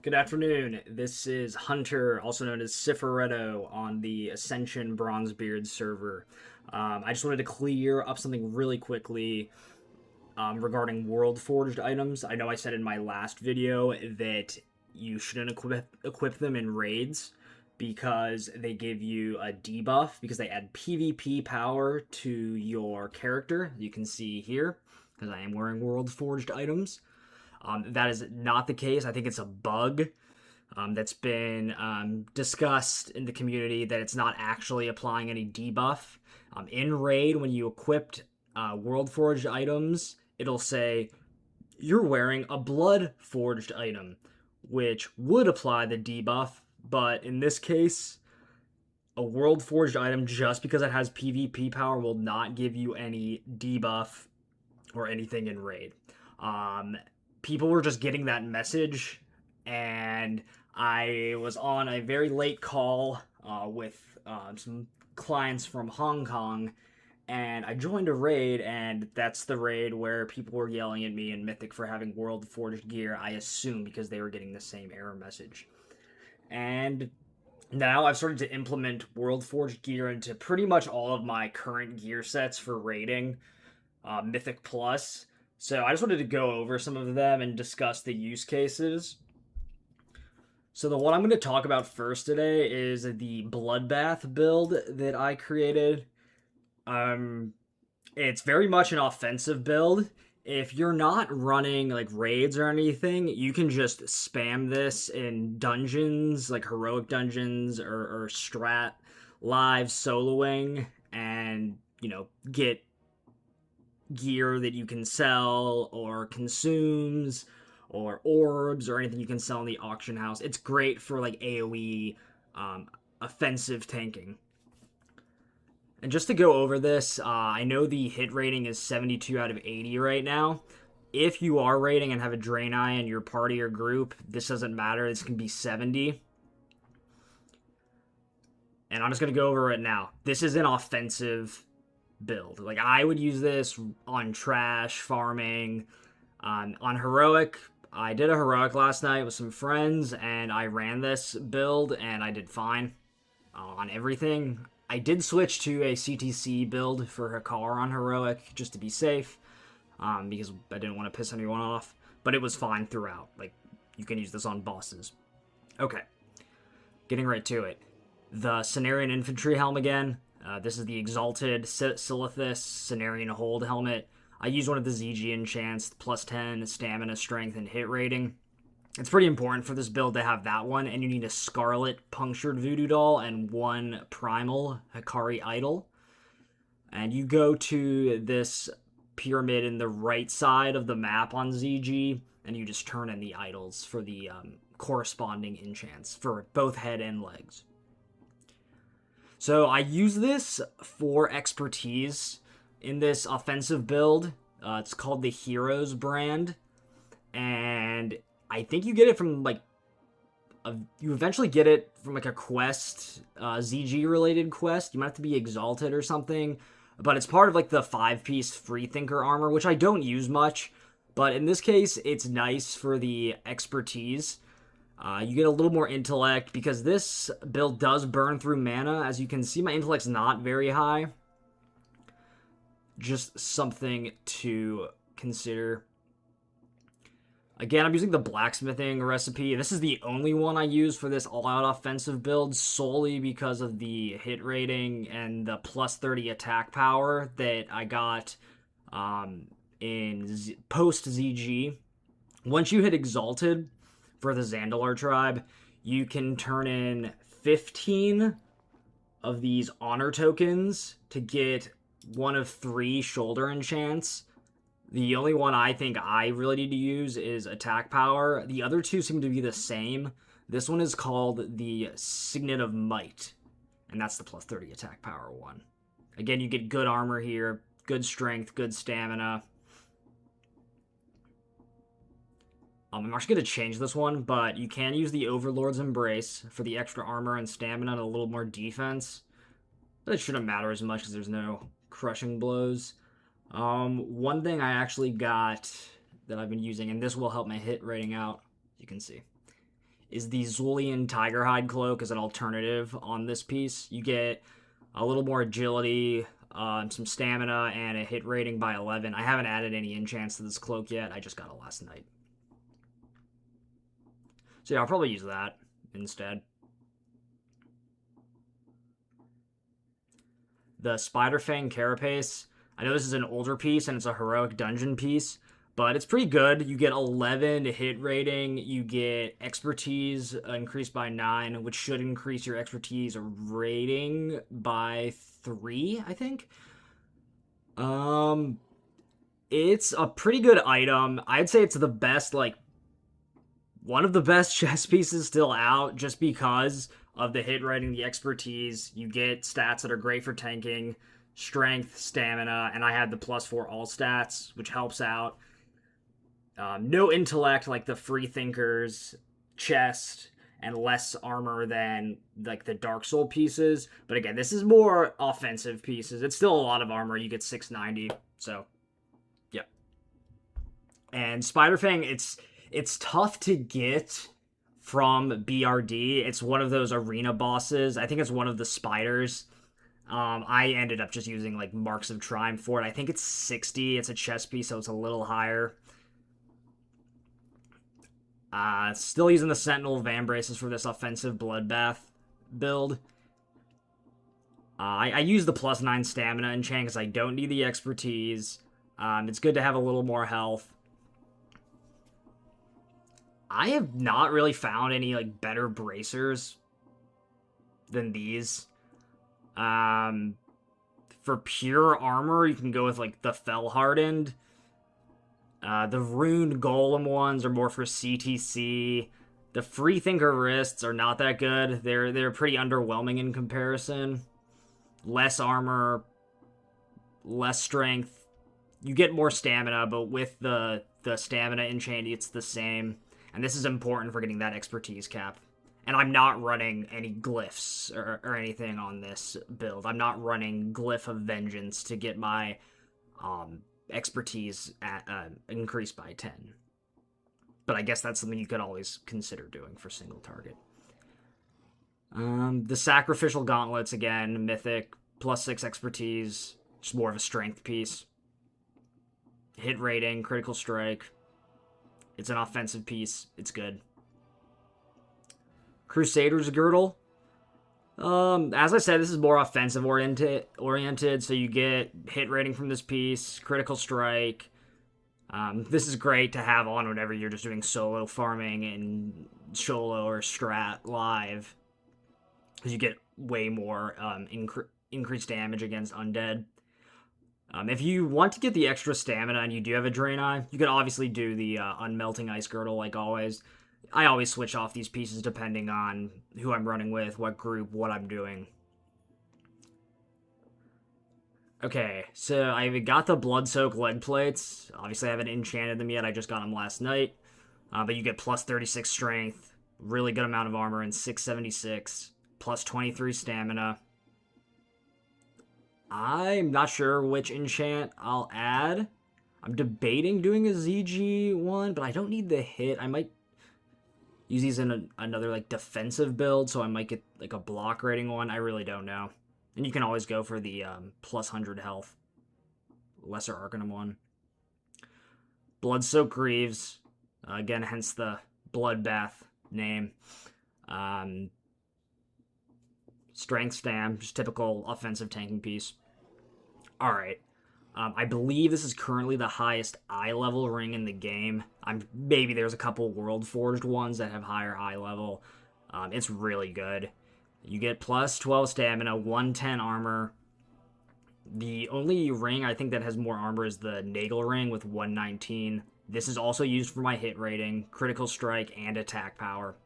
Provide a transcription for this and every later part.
Good afternoon. This is Hunter, also known as Cifaretto, on the Ascension Bronzebeard server. I just wanted to clear up something really quickly regarding Worldforged items. I know I said in my last video that you shouldn't equip them in raids because they give you a debuff, because they add PvP power to your character. You can see here, because I am wearing Worldforged items. That is not the case. I think it's a bug that's been discussed in the community, that it's not actually applying any debuff. In raid, when you equipped Worldforged items, it'll say you're wearing a Bloodforged item, which would apply the debuff, but in this case, a Worldforged item, just because it has PvP power, will not give you any debuff or anything in raid. People were just getting that message, and I was on a very late call with some clients from Hong Kong, and I joined a raid, and that's the raid where people were yelling at me in Mythic for having World Forged gear, I assume because they were getting the same error message. And now I've started to implement World Forged gear into pretty much all of my current gear sets for raiding Mythic Plus. So I just wanted to go over some of them and discuss the use cases. So the one I'm going to talk about first today is the Bloodbath build that I created. It's very much an offensive build. If you're not running like raids or anything, you can just spam this in dungeons, like heroic dungeons or strat live soloing, and get gear that you can sell or consumes or orbs or anything you can sell in the auction house. It's great for like AoE offensive tanking. And just to go over this, I know the hit rating is 72 out of 80 right now. If you are raiding and have a Draenei in your party or group, this doesn't matter. This can be 70. And I'm just going to go over it now. This is an offensive build. Like, I would use this on trash, farming, on heroic. I did a heroic last night with some friends, and I ran this build, and I did fine on everything. I did switch to a CTC build for Hakar on heroic, just to be safe, because I didn't want to piss anyone off, but it was fine throughout. Like, you can use this on bosses. Okay, getting right to it. The Cenarian Infantry Helm again. This is the Exalted Silithus Cenarian Hold Helmet. I use one of the ZG enchants, plus 10 stamina, strength, and hit rating. It's pretty important for this build to have that one, and you need a Scarlet Punctured Voodoo Doll and one Primal Hikari Idol. And you go to this pyramid in the right side of the map on ZG, and you just turn in the idols for the corresponding enchants for both head and legs. So I use this for expertise in this offensive build. It's called the Heroes brand, and I think you get it from you eventually get it from like a quest, ZG related quest. You might have to be Exalted or something, but it's part of like the 5-piece Freethinker armor, which I don't use much, but in this case it's nice for the expertise. You get a little more intellect because this build does burn through mana. As you can see, my intellect's not very high. Just something to consider. Again, I'm using the blacksmithing recipe. This is the only one I use for this all-out offensive build, solely because of the hit rating and the plus 30 attack power that I got in post-ZG. Once you hit Exalted for the Zandalar tribe, you can turn in 15 of these honor tokens to get one of 3 shoulder enchants. The only one I think I really need to use is attack power. The other 2 seem to be the same. This one is called the Signet of Might, and that's the plus 30 attack power one. Again, you get good armor here, good strength, good stamina. I'm actually going to change this one, but you can use the Overlord's Embrace for the extra armor and stamina and a little more defense. But it shouldn't matter as much because there's no crushing blows. One thing I actually got that I've been using, and this will help my hit rating out, you can see, is the Zulian Tigerhide Cloak as an alternative on this piece. You get a little more agility, some stamina, and a hit rating by 11. I haven't added any enchants to this cloak yet. I just got it last night. So yeah, I'll probably use that instead. The Spiderfang Carapace. I know this is an older piece and it's a heroic dungeon piece, but it's pretty good. You get 11 hit rating. You get expertise increased by 9, which should increase your expertise rating by 3, I think. It's a pretty good item. I'd say it's the best, like, one of the best chess pieces still out, just because of the hit rating, the expertise. You get stats that are great for tanking, strength, stamina, and I had the +4 all stats, which helps out. No intellect like the free thinkers, chest, and less armor than like the Dark Soul pieces. But again, this is more offensive pieces. It's still a lot of armor. You get 690. So, yeah. And Spiderfang, it's tough to get from BRD. It's one of those arena bosses. I think it's one of the spiders. I ended up just using like Marks of Triumph for it. I think it's 60. It's a chess piece, so it's a little higher. Still using the Sentinel Vambraces for this offensive Bloodbath build. I use the +9 stamina enchant because I don't need the expertise. It's good to have a little more health. I have not really found any like better bracers than these. For pure armor, you can go with like the Fell Hardened. The Runed Golem ones are more for CTC. The Freethinker wrists are not that good. They're pretty underwhelming in comparison. Less armor, less strength. You get more stamina, but with the stamina enchant, it's the same. And this is important for getting that expertise cap. And I'm not running any glyphs or anything on this build. I'm not running Glyph of Vengeance to get my expertise increased by 10. But I guess that's something you could always consider doing for single target. The Sacrificial Gauntlets, again, mythic, +6 expertise, just more of a strength piece. Hit rating, critical strike. It's an offensive piece. It's good. Crusader's Girdle. As I said, this is more offensive oriented, so you get hit rating from this piece, critical strike. This is great to have on whenever you're just doing solo farming in solo or strat live, because you get way more increased damage against undead. If you want to get the extra stamina and you do have a Drain Eye, you can obviously do the Unmelting Ice Girdle like always. I always switch off these pieces depending on who I'm running with, what group, what I'm doing. Okay, so I got the Blood-Soaked Leg Plates. Obviously, I haven't enchanted them yet. I just got them last night. But you get +36 strength, really good amount of armor, and 676, +23 stamina. I'm not sure which enchant I'll add. I'm debating doing a ZG one, but I don't need the hit. I might use these in another like defensive build, so I might get like a block rating one. I really don't know. And you can always go for the +100 health Lesser Arcanum one. Blood-Soaked Greaves. Again, hence the Bloodbath name. Strength Stam, just typical offensive tanking piece. Alright. I believe this is currently the highest eye level ring in the game. Maybe there's a couple Worldforged ones that have higher eye level. It's really good. You get +12 stamina, 110 armor. The only ring I think that has more armor is the Nagel ring with 119. This is also used for my hit rating, critical strike, and attack power.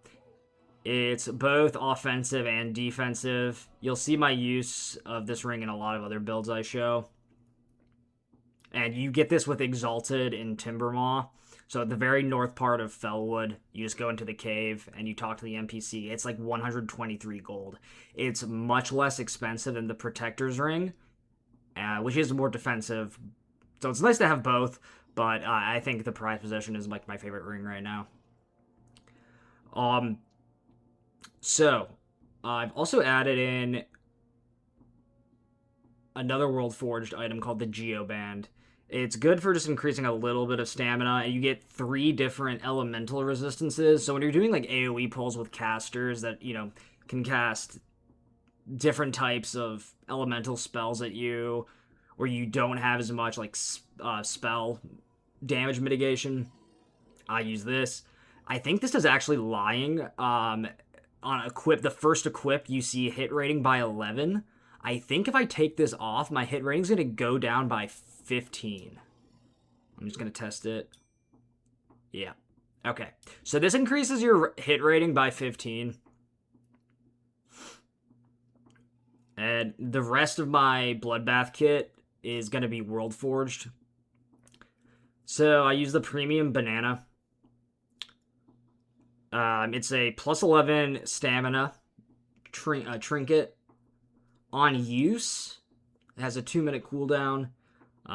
It's both offensive and defensive. You'll see my use of this ring in a lot of other builds I show. And you get this with Exalted in Timbermaw. So at the very north part of Fellwood, you just go into the cave and you talk to the NPC. It's like 123 gold. It's much less expensive than the Protector's Ring, which is more defensive. So it's nice to have both, but I think the prize possession is like my favorite ring right now. So, I've also added in another Worldforged item called the Geoband. It's good for just increasing a little bit of stamina, and you get 3 different elemental resistances. So when you're doing like AoE pulls with casters that, can cast different types of elemental spells at you, or you don't have as much like spell damage mitigation, I use this. I think this is actually lying. On equip, the first equip, you see hit rating by 11. I think if I take this off, my hit rating's going to go down by 15. I'm just going to test it. Yeah. Okay. So this increases your hit rating by 15. And the rest of my Bloodbath kit is going to be Worldforged. So I use the Premium Banana. It's a plus 11 stamina trinket. On use, it has a 2-minute cooldown.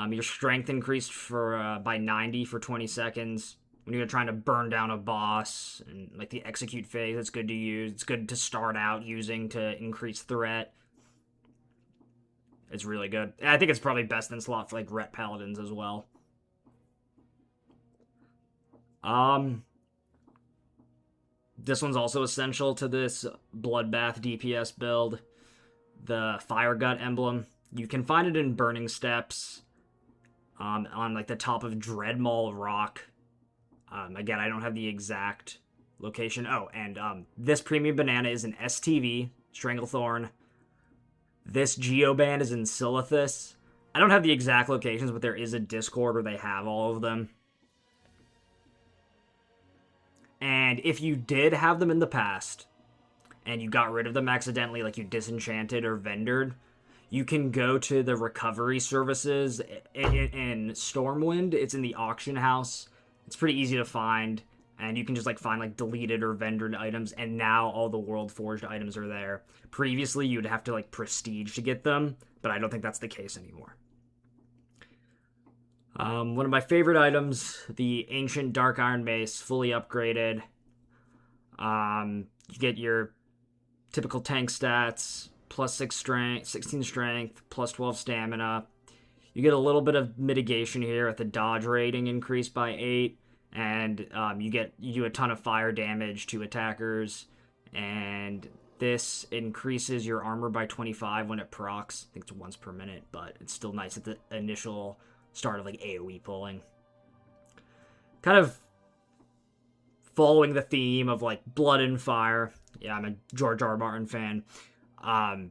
Your strength increased by 90 for 20 seconds. When you're trying to burn down a boss and like the execute phase, it's good to use. It's good to start out using to increase threat. It's really good. I think it's probably best in slot for like Ret Paladins as well. This one's also essential to this Bloodbath DPS build. The Fire Gut emblem. You can find it in Burning Steps on like the top of Dreadmaul Rock. Again, I don't have the exact location. Oh, and this Premium Banana is an STV, Stranglethorn. This Geoband is in Silithus. I don't have the exact locations, but there is a Discord where they have all of them. And if you did have them in the past, and you got rid of them accidentally, like you disenchanted or vendored, you can go to the recovery services in Stormwind. It's in the auction house. It's pretty easy to find, and you can just like find like deleted or vendored items, and now all the Worldforged items are there. Previously, you'd have to like prestige to get them, but I don't think that's the case anymore. One of my favorite items, the Ancient Dark Iron Mace, fully upgraded. You get your typical tank stats, plus 6 strength, 16 strength, plus 12 stamina. You get a little bit of mitigation here with the dodge rating increased by 8, and you do a ton of fire damage to attackers, and this increases your armor by 25 when it procs. I think it's once per minute, but it's still nice at the initial start of like AoE pulling. Kind of following the theme of like blood and fire. Yeah, I'm a George R. R. Martin fan. I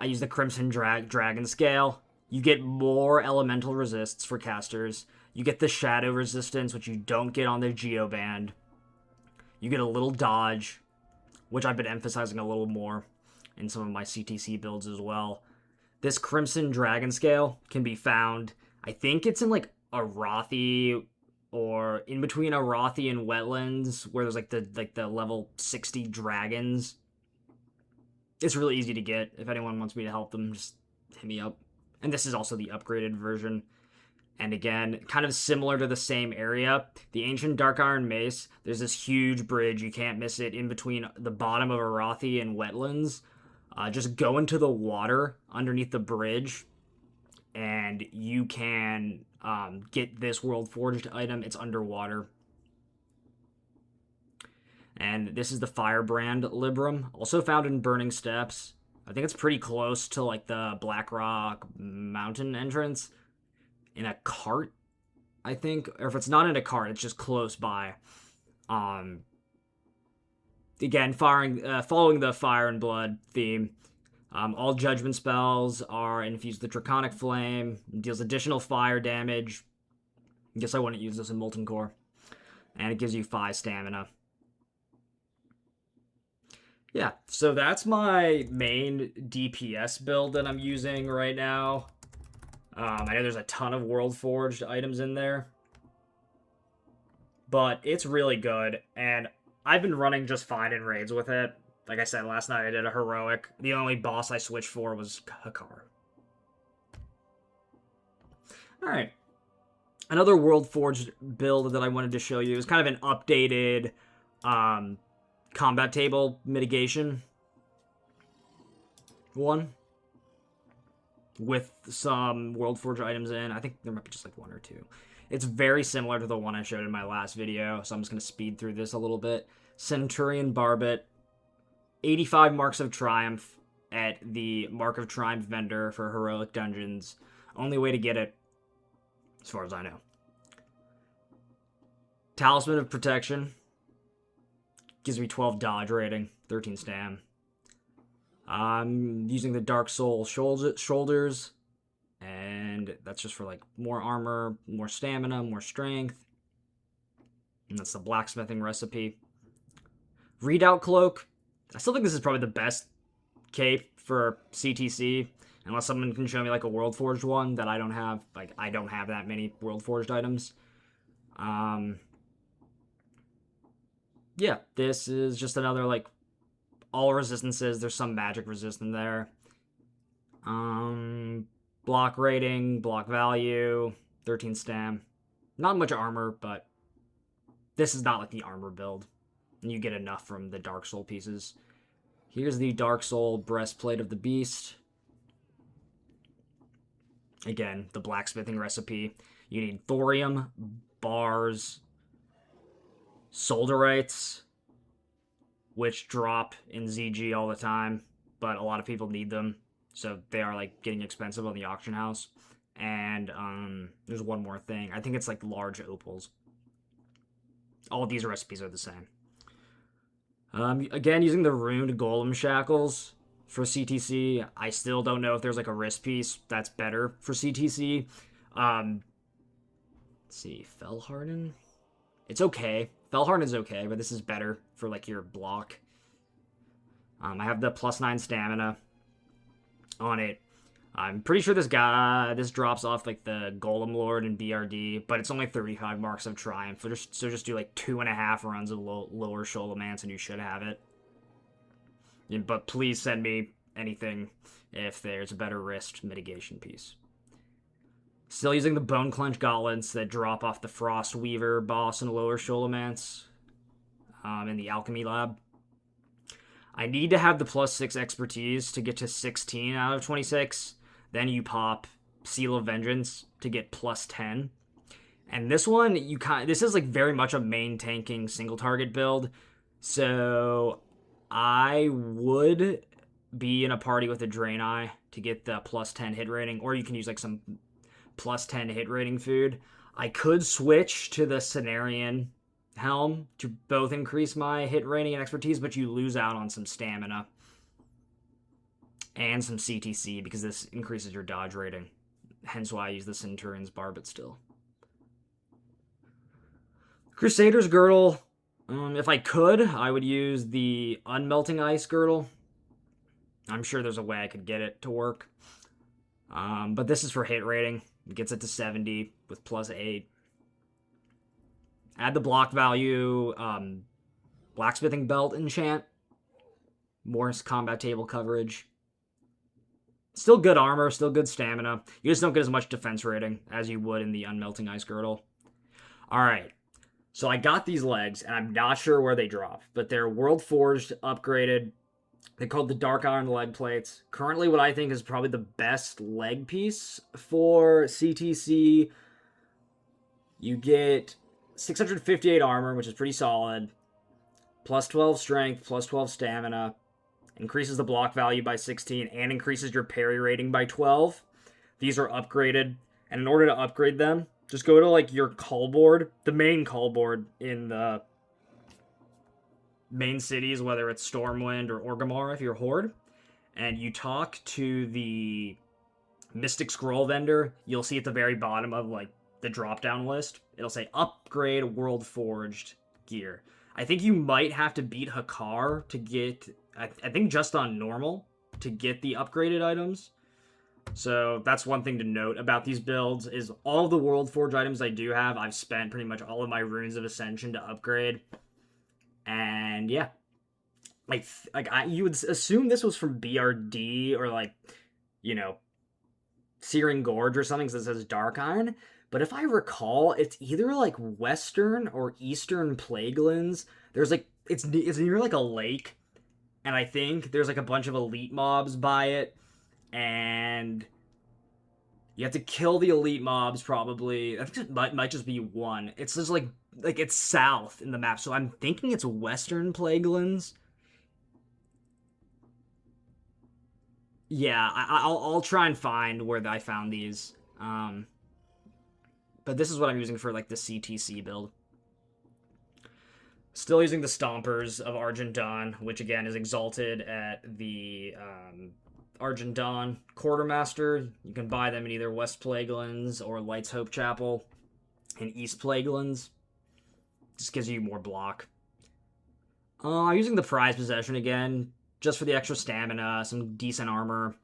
use the Crimson Dragon Scale. You get more elemental resists for casters. You get the shadow resistance, which you don't get on the Geoband. You get a little dodge, which I've been emphasizing a little more in some of my CTC builds as well. This Crimson Dragon Scale can be found, I think it's in like Arathi, or in between Arathi and Wetlands, where there's like the level 60 dragons. It's really easy to get. If anyone wants me to help them, just hit me up. And this is also the upgraded version. And again, kind of similar to the same area, the Ancient Dark Iron Mace, there's this huge bridge, you can't miss it, in between the bottom of Arathi and Wetlands. Just go into the water underneath the bridge, and you can get this Worldforged item. It's underwater. And this is the Firebrand Librum, also found in Burning Steps. I think it's pretty close to like the Blackrock Mountain entrance. In a cart, I think. Or if it's not in a cart, it's just close by. Again, following the Fire and Blood theme. All judgment spells are infused with Draconic Flame. Deals additional fire damage. I guess I wouldn't use this in Molten Core. And it gives you 5 stamina. Yeah, so that's my main DPS build that I'm using right now. I know there's a ton of Worldforged items in there. But it's really good, and I've been running just fine in raids with it. Like I said, last night I did a heroic. The only boss I switched for was Hakar. Alright. Another Worldforged build that I wanted to show you is kind of an updated combat table mitigation one with some Worldforged items in. I think there might be just like 1 or 2. It's very similar to the one I showed in my last video, so I'm just going to speed through this a little bit. Centurion Barbet, 85 Marks of Triumph at the Mark of Triumph vendor for Heroic Dungeons. Only way to get it, as far as I know. Talisman of Protection. Gives me 12 dodge rating, 13 stam. I'm using the Dark Soul shoulders, and that's just for like more armor, more stamina, more strength. And that's the blacksmithing recipe. Redoubt Cloak. I still think this is probably the best cape for CTC, unless someone can show me like a Worldforged one that I don't have. Like, I don't have that many Worldforged items. Yeah, this is just another like all resistances. There's some magic resistant there. Block rating, block value, 13 stam. Not much armor, but this is not like the armor build. And you get enough from the Dark Soul pieces. Here's the Dark Soul Breastplate of the Beast. Again, the blacksmithing recipe. You need thorium, bars, solderites, which drop in ZG all the time, but a lot of people need them, so they are like getting expensive on the auction house. And there's one more thing. I think it's like large opals. All of these recipes are the same. Again, using the runed golem shackles for CTC. I still don't know if there's like a wrist piece that's better for CTC. Let's see, Fellharden. It's okay. Fellharden is okay, but this is better for like your block. I have the +9 stamina on it. I'm pretty sure this drops off like the Golem Lord and BRD, but it's only 35 Marks of Triumph. So just do like 2.5 runs of lower Sholomance and you should have it. But please send me anything if there's a better wrist mitigation piece. Still using the Bone Clench Gauntlets that drop off the Frost Weaver boss and lower Sholomance in the Alchemy Lab. I need to have the +6 expertise to get to 16 out of 26. Then you pop Seal of Vengeance to get +10. And this one, this is like very much a main tanking single target build. So I would be in a party with a Draenei to get the +10 hit rating, or you can use like some +10 hit rating food. I could switch to the Cenarian Helm to both increase my hit rating and expertise, but you lose out on some stamina and some CTC because this increases your dodge rating. Hence why I use the Centurion's Barbet still. Crusader's Girdle. If I could, I would use the Unmelting Ice Girdle. I'm sure there's a way I could get it to work. But this is for hit rating. It gets it to 70 with +8. Add the block value, Blacksmithing Belt enchant. More combat table coverage. Still good armor, still good stamina. You just don't get as much defense rating as you would in the Unmelting Ice Girdle. Alright, so I got these legs, and I'm not sure where they drop, but they're Worldforged, upgraded. They're called the Dark Iron leg plates. Currently, what I think is probably the best leg piece for CTC. You get 658 armor, which is pretty solid. +12 strength, +12 stamina. Increases the block value by 16 and increases your parry rating by 12. These are upgraded. And in order to upgrade them, just go to like your call board, the main call board in the main cities, whether it's Stormwind or Orgrimmar if you're Horde, and you talk to the Mystic Scroll vendor. You'll see at the very bottom of like the drop-down list, it'll say upgrade Worldforged gear. I think you might have to beat Hakar to get, I think just on normal, to get the upgraded items. So that's one thing to note about these builds, is all the Worldforged items I do have, I've spent pretty much all of my Runes of Ascension to upgrade. And yeah, you would assume this was from BRD or like, you know, Searing Gorge or something, because it says Dark Iron. But if I recall, it's either like Western or Eastern Plaguelands. There's like it's near like a lake, and I think there's like a bunch of elite mobs by it, and you have to kill the elite mobs probably. I think it might just be one. It's just like it's south in the map, so I'm thinking it's Western Plaguelands. Yeah, I'll try and find where I found these. But this is what I'm using for like the CTC build. Still using the Stompers of Argent Dawn, which again is exalted at the Argent Dawn Quartermaster. You can buy them in either West Plaguelands or Lights Hope Chapel in East Plaguelands. Just gives you more block. I'm using the Prize Possession again, just for the extra stamina, some decent armor.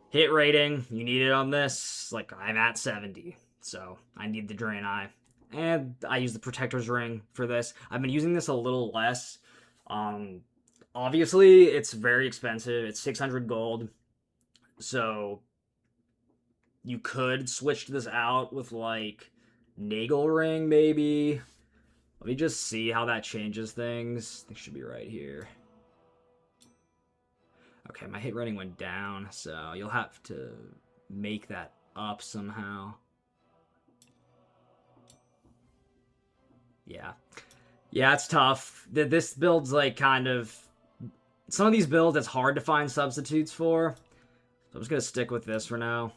Hit rating, you need it on this. Like, I'm at 70, so I need the Draenei. And I use the Protector's Ring for this. I've been using this a little less. Obviously, it's very expensive. It's 600 gold. So, you could switch this out with, like, Nagel Ring, maybe. Let me just see how that changes things. I think it should be right here. Okay, my hit rating went down, so you'll have to make that up somehow. Yeah. Yeah, it's tough. This build's like kind of... Some of these builds, it's hard to find substitutes for. So I'm just going to stick with this for now.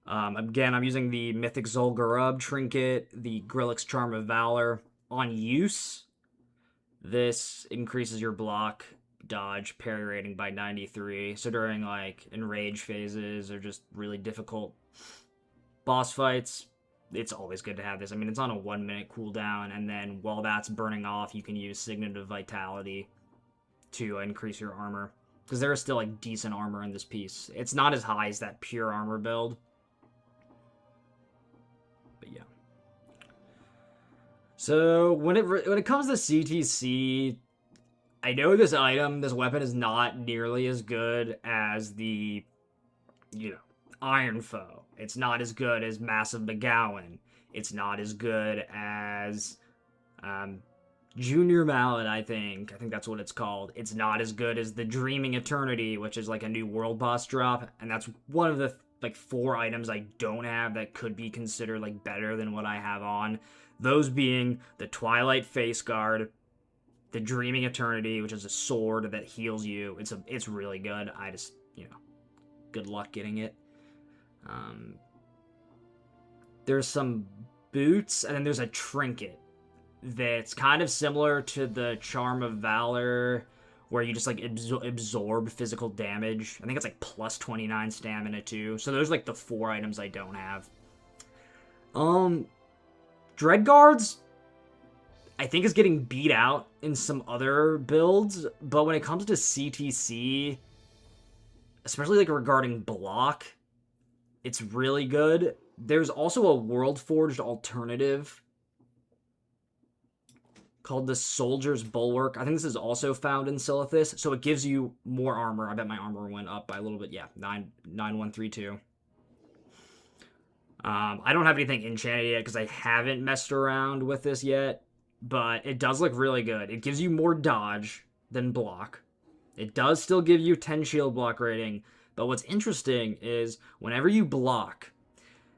Again, I'm using the Mythic Zul'Gurub Trinket, the Grillix Charm of Valor. On use, this increases your block, dodge, parry rating by 93. So during like enrage phases or just really difficult boss fights, it's always good to have this. I mean, it's on a 1 minute cooldown, and then while that's burning off, you can use Signet of Vitality to increase your armor. Because there is still like decent armor in this piece. It's not as high as that pure armor build. But yeah. So when it comes to CTC, I know this weapon is not nearly as good as the, Iron Foe. It's not as good as Massive McGowan. It's not as good as Junior Mallet, I think. I think that's what it's called. It's not as good as the Dreaming Eternity, which is like a new world boss drop, and that's one of the like 4 items I don't have that could be considered like better than what I have on. Those being the Twilight Face Guard, the Dreaming Eternity, which is a sword that heals you. It's really good. I just, good luck getting it. There's some boots, and then there's a trinket that's kind of similar to the Charm of Valor, where you just like absorb physical damage. I think it's like plus 29 stamina too. So those are like the 4 items I don't have. Dreadguards, I think, is getting beat out in some other builds, but when it comes to CTC, especially like regarding block, it's really good. There's also a Worldforged alternative called the Soldier's Bulwark. I think this is also found in Silithus, so it gives you more armor. I bet my armor went up by a little bit. Yeah, 9132. I don't have anything enchanted yet because I haven't messed around with this yet, but it does look really good. It gives you more dodge than block. It does still give you 10 shield block rating, but what's interesting is whenever you block,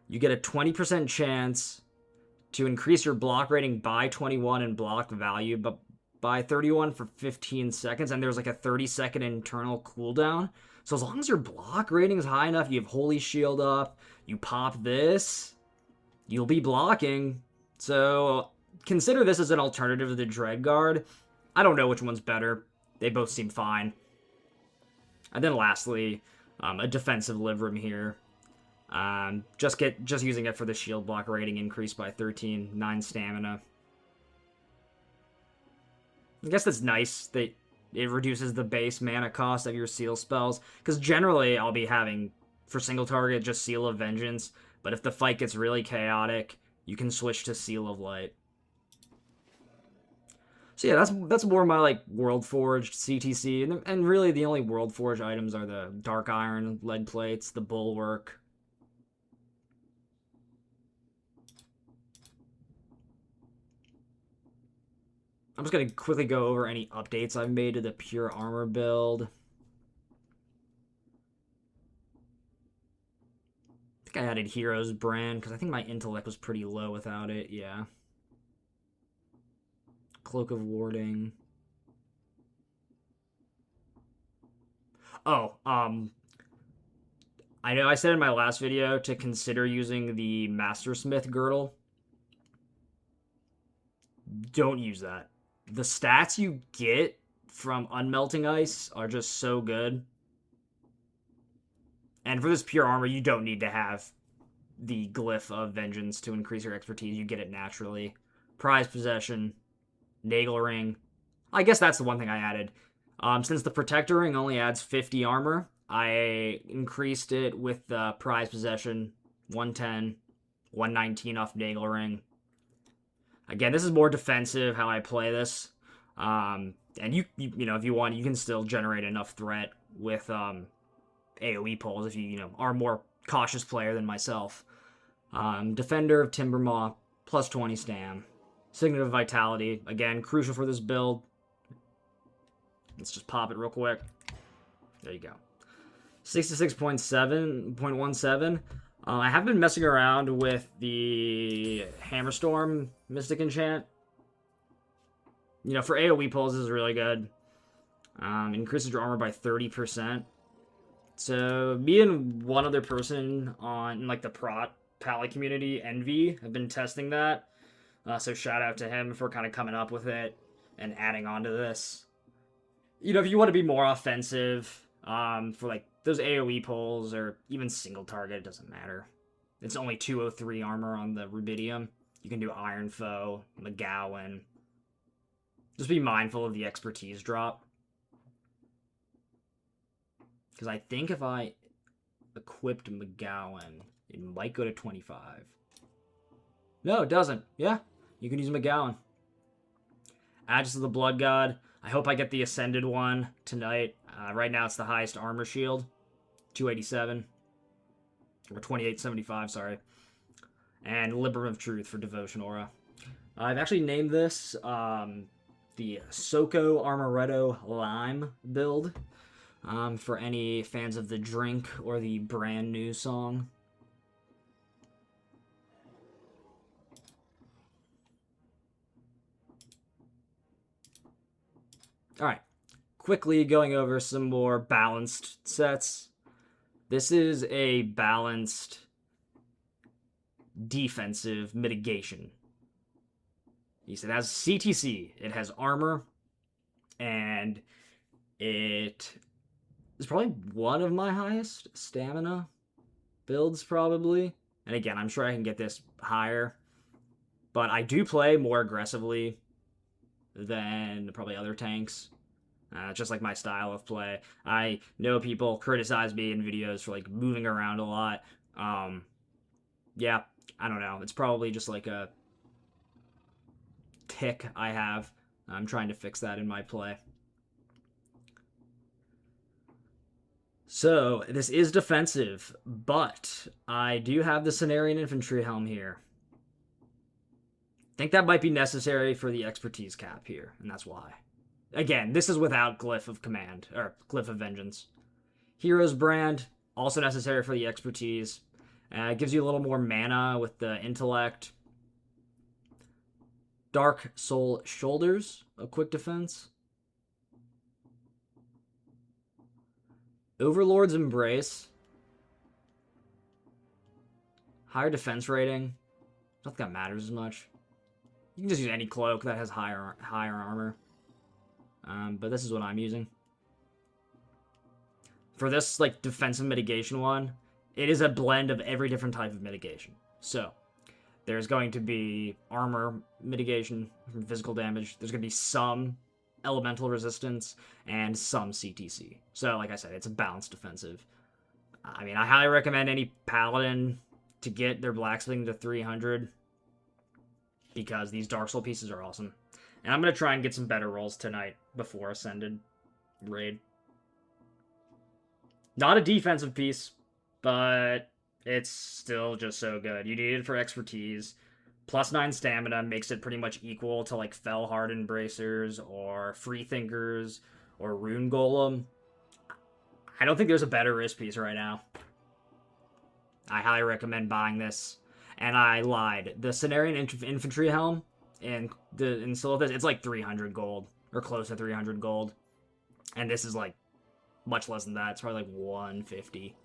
you get a 20% chance to increase your block rating by 21 and block value, but by 31 for 15 seconds, and there's like a 30-second internal cooldown. So as long as your block rating is high enough, you have Holy Shield up, you pop this, you'll be blocking. So consider this as an alternative to the Dreadguard. I don't know which one's better. They both seem fine. And then lastly, a defensive Livrim here. Just using it for the shield block rating increase by 13, 9 stamina. I guess that's nice that it reduces the base mana cost of your seal spells, because generally I'll be having, for single target, just Seal of Vengeance, but if the fight gets really chaotic, you can switch to Seal of Light. So yeah, that's more my like Worldforged CTC, and really the only Worldforged items are the Dark Iron lead plates, the Bulwark, I'm just going to quickly go over any updates I've made to the pure armor build. I think I added Heroes Brand because I think my intellect was pretty low without it. Yeah. Cloak of Warding. Oh, I know I said in my last video to consider using the Mastersmith girdle. Don't use that. The stats you get from unmelting ice are just so good. And for this pure armor, you don't need to have the glyph of vengeance to increase your expertise. You get it naturally. Prize possession, Nagel ring. I guess that's the one thing I added. Since the protector ring only adds 50 armor, I increased it with the prize possession, 110, 119 off Nagel ring. Again, this is more defensive how I play this. And you know, if you want, you can still generate enough threat with AoE pulls if you are a more cautious player than myself. Defender of Timbermaw, plus 20 stam. Signet of Vitality, again, crucial for this build. Let's just pop it real quick. There you go. 66.17. I have been messing around with the Hammerstorm Mystic Enchant. For AoE pulls, this is really good. Increases your armor by 30%. So, me and one other person in the Prot Pally community, Envy, have been testing that. So, shout out to him for kind of coming up with it and adding on to this. If you want to be more offensive, for those AoE pulls or even single target, it doesn't matter. It's only 203 armor on the Rubidium. You can do Iron Foe, McGowan. Just be mindful of the expertise drop. Because I think if I equipped McGowan, it might go to 25. No, it doesn't. Yeah, you can use McGowan. Aegis of the Blood God. I hope I get the Ascended one tonight. Right now it's the highest armor shield. 287. Or 2875, sorry. And Liberum of Truth for Devotion Aura. I've actually named this the Soko Armoretto Lime build. For any fans of the drink or the brand new song. Alright, quickly going over some more balanced sets. This is a balanced defensive mitigation. It has CTC, it has armor, and it is probably one of my highest stamina builds, probably. And again, I'm sure I can get this higher. But I do play more aggressively than probably other tanks. Just like my style of play. I know people criticize me in videos for moving around a lot. Yeah, I don't know. It's probably just a tick I have. I'm trying to fix that in my play. So, this is defensive, but I do have the Cenarian Infantry Helm here. I think that might be necessary for the expertise cap here, and that's why. Again, this is without Glyph of Command, or Glyph of Vengeance. Heroes Brand, also necessary for the expertise. It gives you a little more mana with the intellect. Dark Soul Shoulders, a quick defense. Overlord's Embrace. Higher defense rating. I don't think that matters as much. You can just use any cloak that has higher armor. But this is what I'm using. For this defensive mitigation one, it is a blend of every different type of mitigation. So, there's going to be armor mitigation from physical damage. There's going to be some elemental resistance and some CTC. So, like I said, it's a balanced defensive. I mean, I highly recommend any Paladin to get their blacksmithing to 300 because these Dark Soul pieces are awesome. And I'm going to try and get some better rolls tonight before Ascended raid. Not a defensive piece, but it's still just so good. You need it for expertise. Plus 9 stamina makes it pretty much equal to like Fell Hardened Bracers or Freethinkers or Rune Golem. I don't think there's a better wrist piece right now. I highly recommend buying this. And I lied. The Cenarian Infantry Helm in Silithus, it's like 300 gold. Or close to 300 gold. And this is like much less than that. It's probably like 150.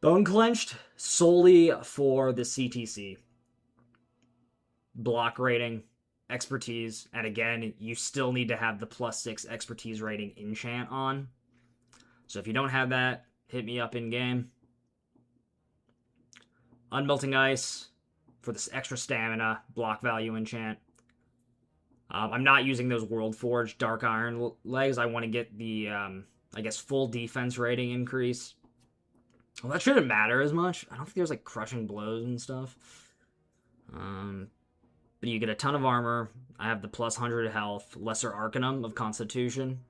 Bone Clenched, solely for the CTC. Block rating, expertise, and again, you still need to have the +6 expertise rating enchant on. So if you don't have that, hit me up in game. Unmelting Ice for this extra stamina, block value enchant. I'm not using those Worldforged Dark Iron legs. I want to get the, I guess, full defense rating increase. Well, that shouldn't matter as much. I don't think there's, like, crushing blows and stuff. But you get a ton of armor. I have the +100 health. Lesser Arcanum of Constitution.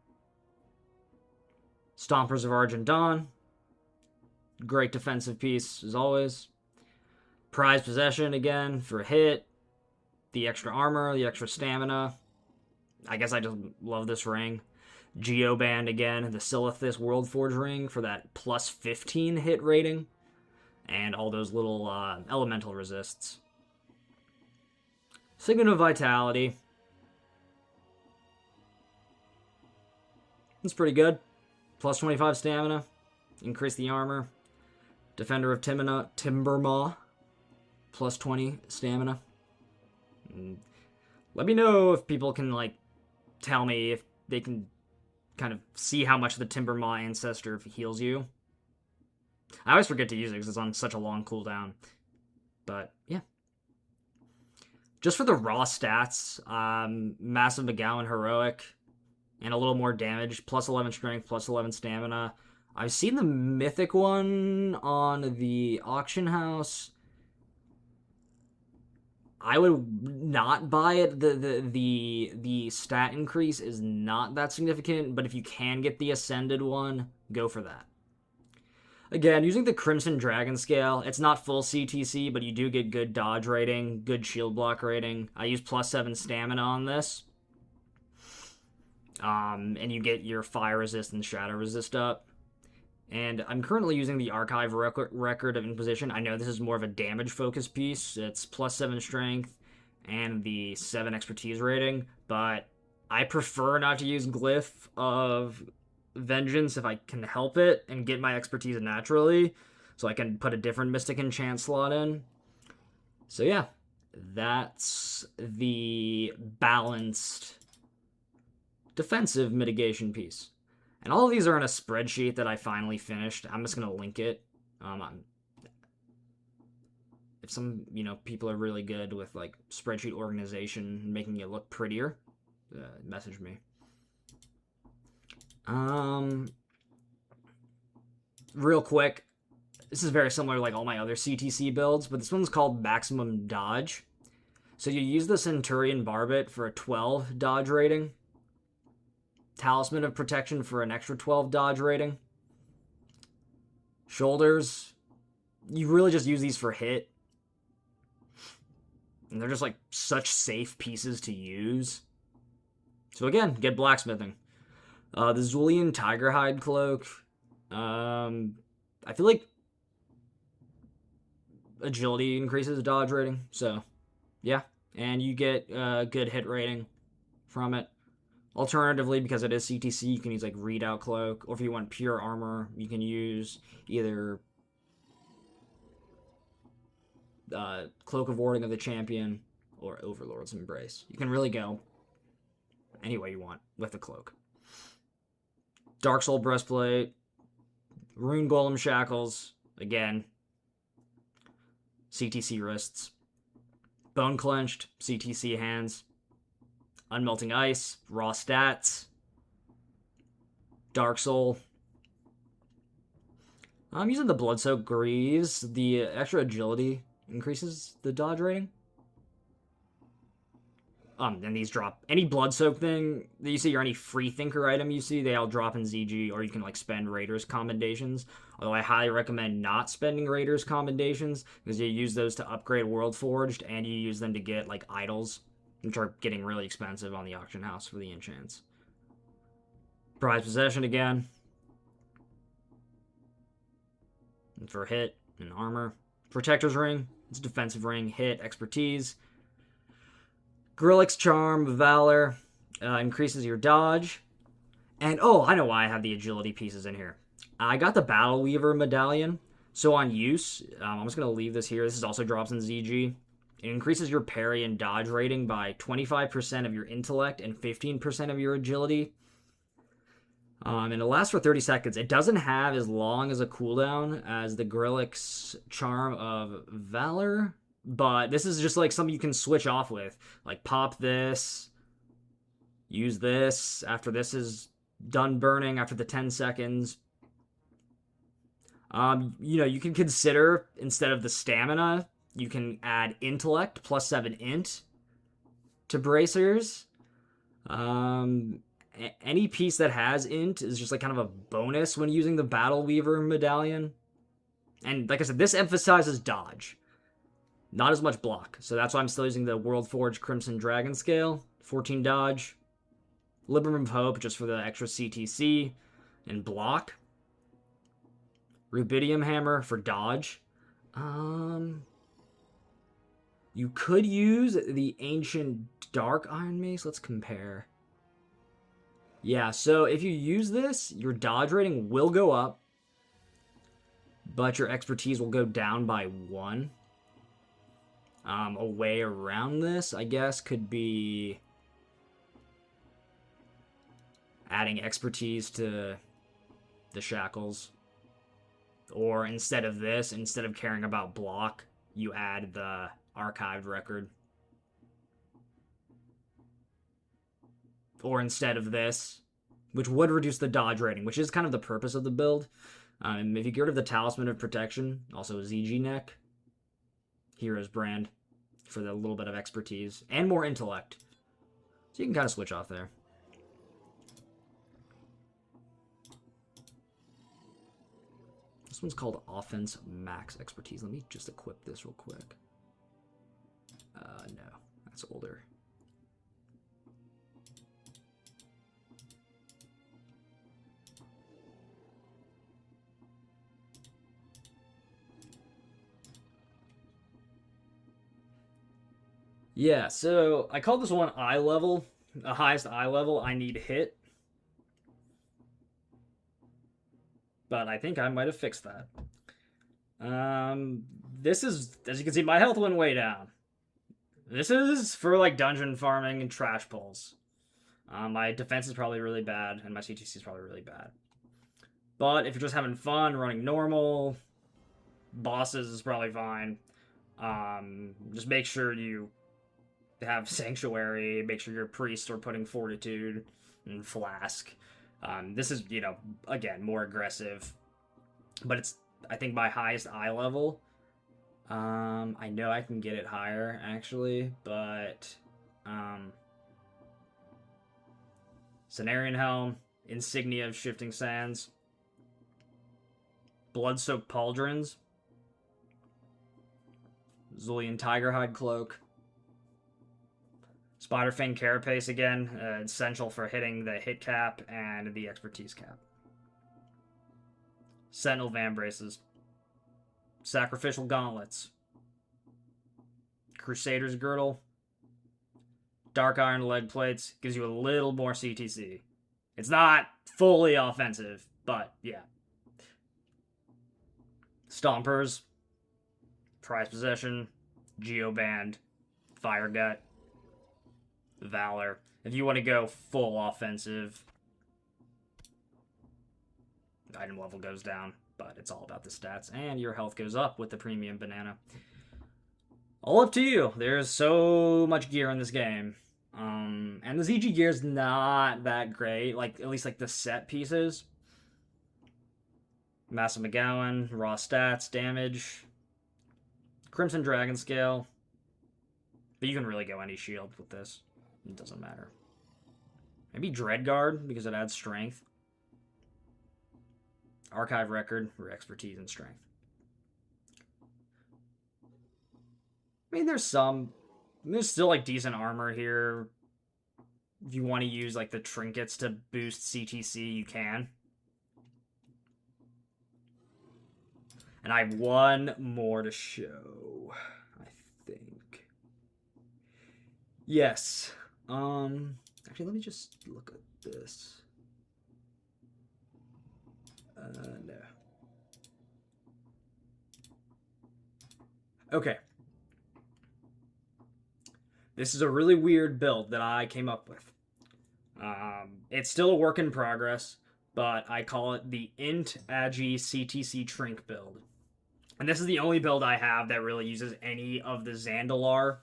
Stompers of Argent Dawn. Great defensive piece, as always. Prized Possession, again, for a hit. The extra armor, the extra stamina. I guess I just love this ring. Geoband again, the Silithus Worldforged ring for that +15 hit rating. And all those little elemental resists. Signet of Vitality. That's pretty good. +25 stamina. Increase the armor. Defender of Timbermaw. +20 stamina. Let me know if people can, like, tell me if they can kind of see how much the Timbermaw Ancestor heals you. I always forget to use it because it's on such a long cooldown. But, yeah. Just for the raw stats, Massive McGowan Heroic, and a little more damage, +11 strength, +11 stamina. I've seen the mythic one on the auction house. I would not buy it. The stat increase is not that significant, but if you can get the Ascended one, go for that. Again, using the Crimson Dragon scale, it's not full CTC, but you do get good dodge rating, good shield block rating. I use +7 stamina on this. And you get your fire resist and shadow resist up. And I'm currently using the Archive Record of Inquisition. I know this is more of a damage-focused piece. It's +7 strength and the 7 expertise rating, but I prefer not to use Glyph of Vengeance if I can help it and get my expertise naturally, so I can put a different Mystic Enchant slot in. So yeah, that's the balanced defensive mitigation piece. And all of these are in a spreadsheet that I finally finished. I'm just going to link it. If some, people are really good with, like, spreadsheet organization and making it look prettier, message me. Real quick, this is very similar to, like, all my other CTC builds, but this one's called Maximum Dodge. So you use the Centurion Barbet for a 12 dodge rating. Talisman of Protection for an extra 12 dodge rating. Shoulders, you really just use these for hit. And they're just, like, such safe pieces to use. So again, get blacksmithing. The Zulian Tigerhide Cloak. I feel like agility increases dodge rating. So, yeah. And you get a good hit rating from it. Alternatively, because it is CTC, you can use, like, Readout Cloak. Or if you want pure armor, you can use either Cloak of Warding of the Champion or Overlord's Embrace. You can really go any way you want with the cloak. Dark Soul Breastplate. Rune Golem Shackles. Again, CTC wrists. Bone Clenched. CTC hands. Unmelting Ice, raw stats, Dark Soul. I'm using the Bloodsoaked Greaves. The extra agility increases the dodge rating. And these drop any blood soak thing that you see or any free thinker item you see, they all drop in ZG, or you can like spend Raiders commendations. Although I highly recommend not spending Raiders commendations because you use those to upgrade Worldforged and you use them to get like idols, which are getting really expensive on the auction house for the enchants. Prize possession again. And for hit and armor. Protector's ring. It's a defensive ring. Hit, expertise. Grillix Charm, Valor, increases your dodge. And, oh, I know why I have the agility pieces in here. I got the Battle Weaver medallion. So on use, I'm just going to leave this here. This is also drops in ZG. It increases your parry and dodge rating by 25% of your intellect and 15% of your agility. And it lasts for 30 seconds. It doesn't have as long as a cooldown as the Grillix Charm of Valor. But this is just like something you can switch off with. Like pop this, use this after this is done burning after the 10 seconds. You can consider instead of the stamina, you can add intellect plus 7 int to bracers. Any piece that has int is just like kind of a bonus when using the Battle Weaver medallion. And like I said, this emphasizes dodge. Not as much block. So that's why I'm still using the Worldforged Crimson Dragon Scale. 14 dodge. Libram of Hope just for the extra CTC and block. Rubidium Hammer for dodge. You could use the Ancient Dark Iron Mace. Let's compare. Yeah, so if you use this, your dodge rating will go up, but your expertise will go down by 1. A way around this, I guess, could be adding expertise to the shackles. Or instead of this, instead of caring about block, you add the archived record. Or instead of this, which would reduce the dodge rating, which is kind of the purpose of the build. If you get rid of the Talisman of Protection, also a ZG neck, Hero's Brand, for the little bit of expertise, and more intellect. So you can kind of switch off there. This one's called Offense Max Expertise. Let me just equip this real quick. No, that's older. Yeah, so I called this one eye level. The highest eye level I need hit. But I think I might have fixed that. This is, as you can see, my health went way down. This is for like dungeon farming and trash pulls. My defense is probably really bad, and my CTC is probably really bad. But if you're just having fun, running normal, bosses is probably fine. Just make sure you have Sanctuary, make sure your priests are putting Fortitude and Flask. This is, again, more aggressive. But it's, I think, my highest eye level. I know I can get it higher, actually, but Cenarian Helm, Insignia of Shifting Sands, Blood-Soaked Pauldrons, Zulian Tigerhide Cloak, Spiderfang Carapace again, essential for hitting the hit cap and the expertise cap. Sentinel Vambraces, Sacrificial Gauntlets, Crusader's Girdle, Dark Iron Leg Plates, gives you a little more CTC. It's not fully offensive, but yeah. Stompers, Prize Possession, Geoband, Fire Gut, Valor. If you want to go full offensive, item level goes down, but it's all about the stats, and your health goes up with the premium banana. All up to you. There's so much gear in this game. And the ZG gear is not that great, like at least like the set pieces. Massive McGowan, raw stats, damage, Crimson Dragon Scale. But you can really go any shield with this. It doesn't matter. Maybe Dreadguard, because it adds strength. Archive Record for expertise and strength. I mean, there's still, like, decent armor here. If you want to use, like, the trinkets to boost CTC, you can. And I have one more to show, I think. Yes. Actually, let me just look at this. No. Okay. This is a really weird build that I came up with. It's still a work in progress, but I call it the Int Agi CTC Trink build. And this is the only build I have that really uses any of the Zandalar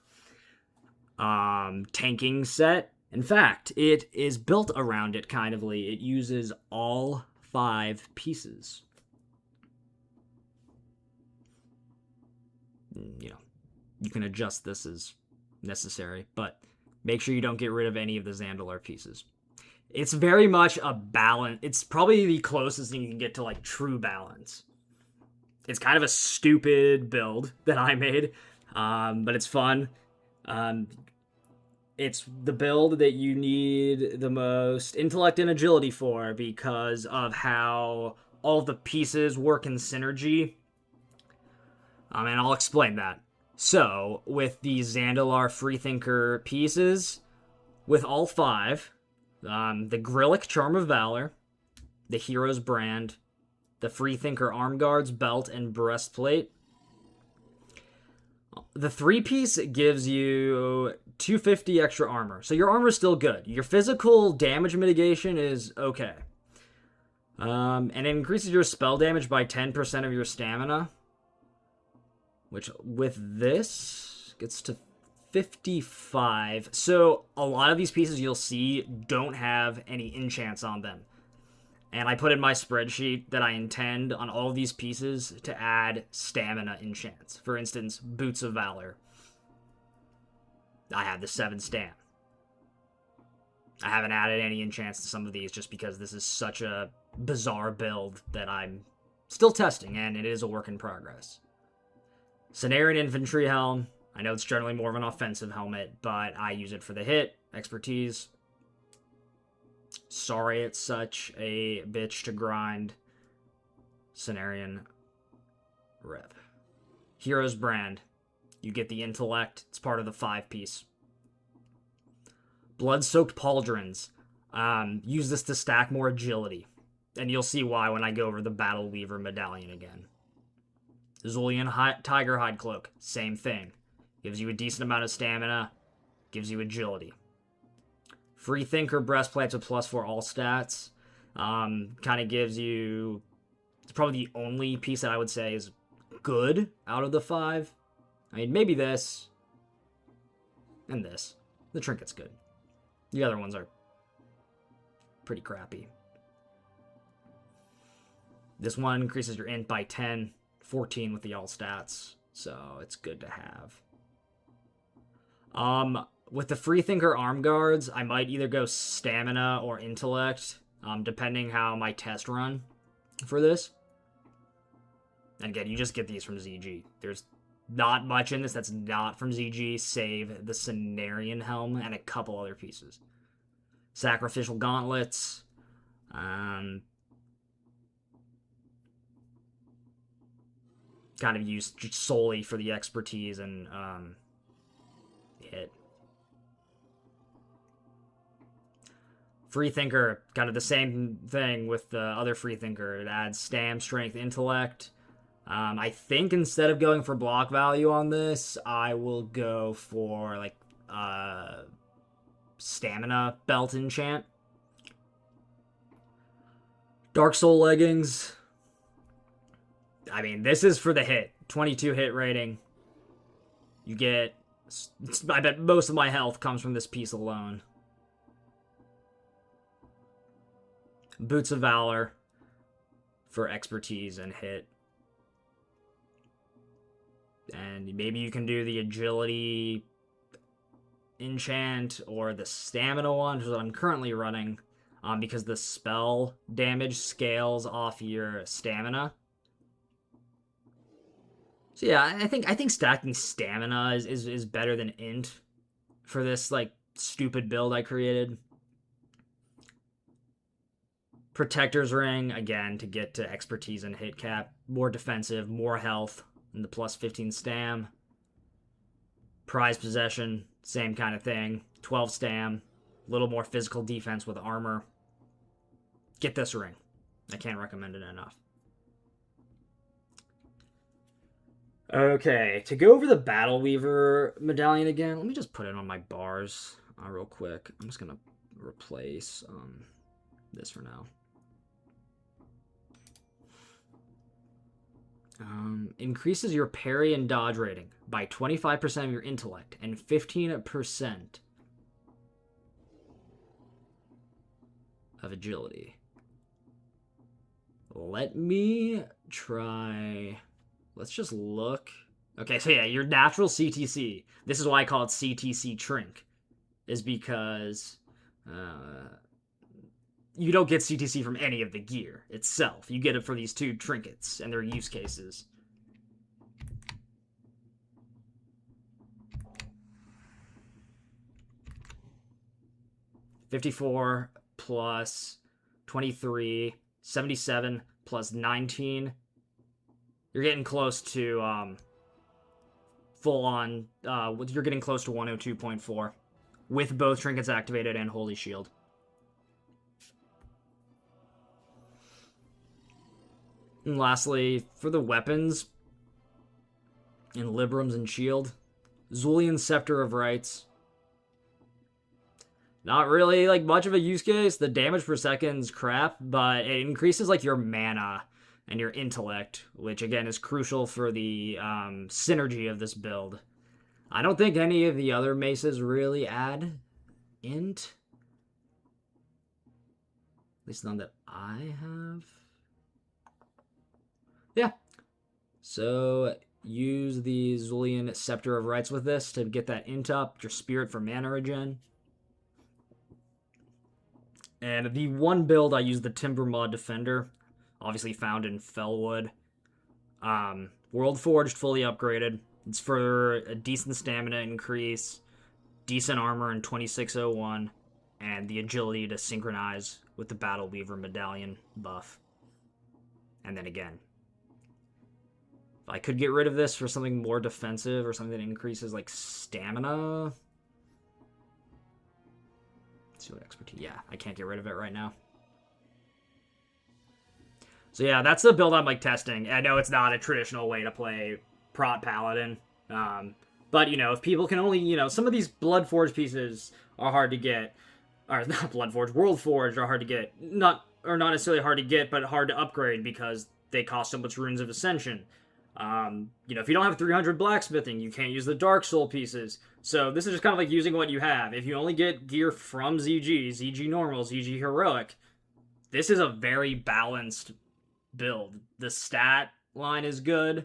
tanking set. In fact, it is built around it kindly. It uses all 5 pieces. You know, you can adjust this as necessary, but make sure you don't get rid of any of the Zandalar pieces. It's very much a balance. It's probably the closest thing you can get to, like, true balance. It's kind of a stupid build that I made, but it's fun. It's the build that you need the most intellect and agility for because of how all the pieces work in synergy. And I'll explain that. So, with the Zandalar Freethinker pieces, with all 5, the Grillic Charm of Valor, the Hero's Brand, the Freethinker Arm Guards, Belt, and Breastplate. The 3-piece gives you 250 extra armor, so your armor is still good. Your physical damage mitigation is okay. And it increases your spell damage by 10% of your stamina, which with this gets to 55. So a lot of these pieces you'll see don't have any enchants on them. And I put in my spreadsheet that I intend on all of these pieces to add stamina enchants. For instance, Boots of Valor. I have the 7 stam. I haven't added any enchants to some of these just because this is such a bizarre build that I'm still testing, and it is a work in progress. Cenarian Infantry Helm. I know it's generally more of an offensive helmet, but I use it for the hit, expertise. Sorry it's such a bitch to grind. Cenarian Rep. Hero's Brand. You get the intellect. It's part of the 5-piece. Blood-soaked Pauldrons. Use this to stack more agility. And you'll see why when I go over the Battle Weaver medallion again. Zulian Tiger Hide Cloak. Same thing. Gives you a decent amount of stamina. Gives you agility. Freethinker Breastplates with +4 all stats. Kind of gives you... It's probably the only piece that I would say is good out of the 5. I mean, maybe this. And this. The Trinket's good. The other ones are pretty crappy. This one increases your int by 10. 14 with the all stats. So it's good to have. With the Freethinker Arm Guards, I might either go Stamina or Intellect, depending how my test run for this. And again, you just get these from ZG. There's not much in this that's not from ZG, save the Cenarian Helm and a couple other pieces. Sacrificial Gauntlets. Kind of used solely for the expertise and hit. Freethinker, kind of the same thing with the other Freethinker. It adds Stam, Strength, Intellect. I think instead of going for block value on this, I will go for like Stamina Belt enchant. Dark Soul Leggings. I mean, this is for the hit. 22 hit rating. You get... I bet most of my health comes from this piece alone. Boots of Valor for expertise and hit. And maybe you can do the agility enchant or the stamina one, which is what I'm currently running, because the spell damage scales off your stamina. So yeah, I think stacking stamina is better than int for this like stupid build I created. Protector's Ring, again, to get to expertise and hit cap. More defensive, more health, and the plus 15 stam. Prize Possession, same kind of thing. 12 stam, a little more physical defense with armor. Get this ring. I can't recommend it enough. Okay, to go over the Battle Weaver medallion again, let me just put it on my bars real quick. I'm just going to replace this for now. Increases your parry and dodge rating by 25% of your intellect and 15% of agility. Let me try. Let's just look. Okay, so yeah, your natural CTC. This is why I call it CTC Trink, is because you don't get CTC from any of the gear itself. You get it for these two trinkets and their use cases. $54 plus 23, 77 plus 19. You're getting close to full on. You're getting close to 102.4 with both trinkets activated and Holy Shield. And lastly, for the weapons and Librams and Shield, Zulian Scepter of Rights. Not really like much of a use case. The damage per second's crap, but it increases like your mana and your intellect, which again is crucial for the synergy of this build. I don't think any of the other maces really add int. At least none that I have. Yeah. So use the Zulian Scepter of Rights with this to get that int up, your spirit for mana regen. And the one build I use the Timbermaw Defender, obviously found in Fellwood. Worldforged, fully upgraded. It's for a decent stamina increase, decent armor in 2601, and the agility to synchronize with the Battle Weaver medallion buff. And then again, if I could get rid of this for something more defensive or something that increases like stamina. Let's see what expertise. Yeah, I can't get rid of it right now. So yeah, that's the build I'm like testing. I know it's not a traditional way to play Prot Paladin, but you know, if people can only, you know, some of these Bloodforged pieces are hard to get, or not Bloodforged, Worldforged are hard to get, not necessarily hard to get, but hard to upgrade because they cost so much runes of Ascension. You know, if you don't have 300 blacksmithing, you can't use the Dark Soul pieces. So this is just kind of like using what you have. If you only get gear from ZG, ZG Normal, ZG Heroic, this is a very balanced build. The stat line is good.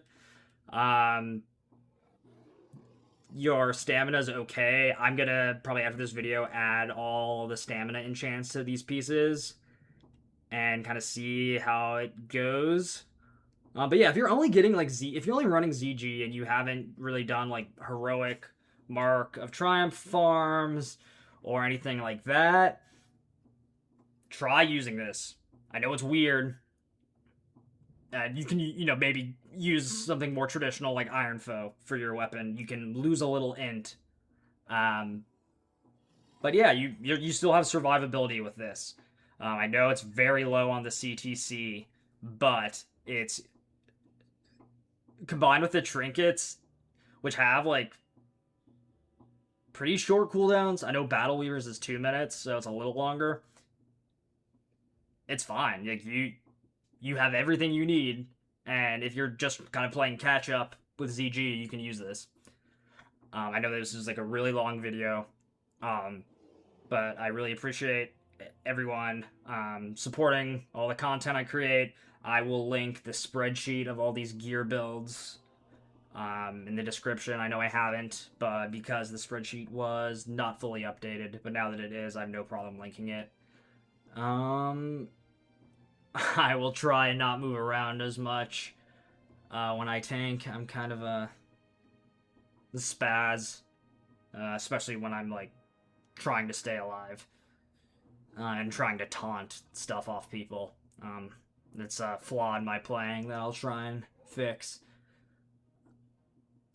Your stamina is okay. I'm gonna probably after this video add all the stamina enchants to these pieces and kind of see how it goes. But yeah, if you're only getting like if you're only running ZG and you haven't really done like heroic Mark of Triumph farms or anything like that, try using this. I know it's weird. You can, you know, maybe use something more traditional like Iron Foe for your weapon. You can lose a little int. But yeah, you still have survivability with this. I know it's very low on the CTC, but it's combined with the trinkets, which have like pretty short cooldowns. I know Battle Weavers is 2 minutes, so it's a little longer. It's fine. Like you have everything you need, and if you're just kind of playing catch up with ZG, you can use this. I know this is like a really long video, but I really appreciate everyone supporting all the content I create. I will link the spreadsheet of all these gear builds in the description. I know I haven't, but because the spreadsheet was not fully updated, but now that it is, I have no problem linking it. I will try and not move around as much when I tank. I'm kind of a spaz, especially when I'm like trying to stay alive and trying to taunt stuff off people. It's a flaw in my playing that I'll try and fix.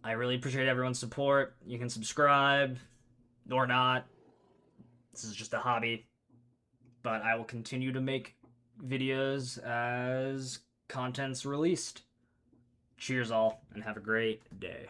I really appreciate everyone's support. You can subscribe or not. This is just a hobby. But I will continue to make videos as content's released. Cheers all, and have a great day.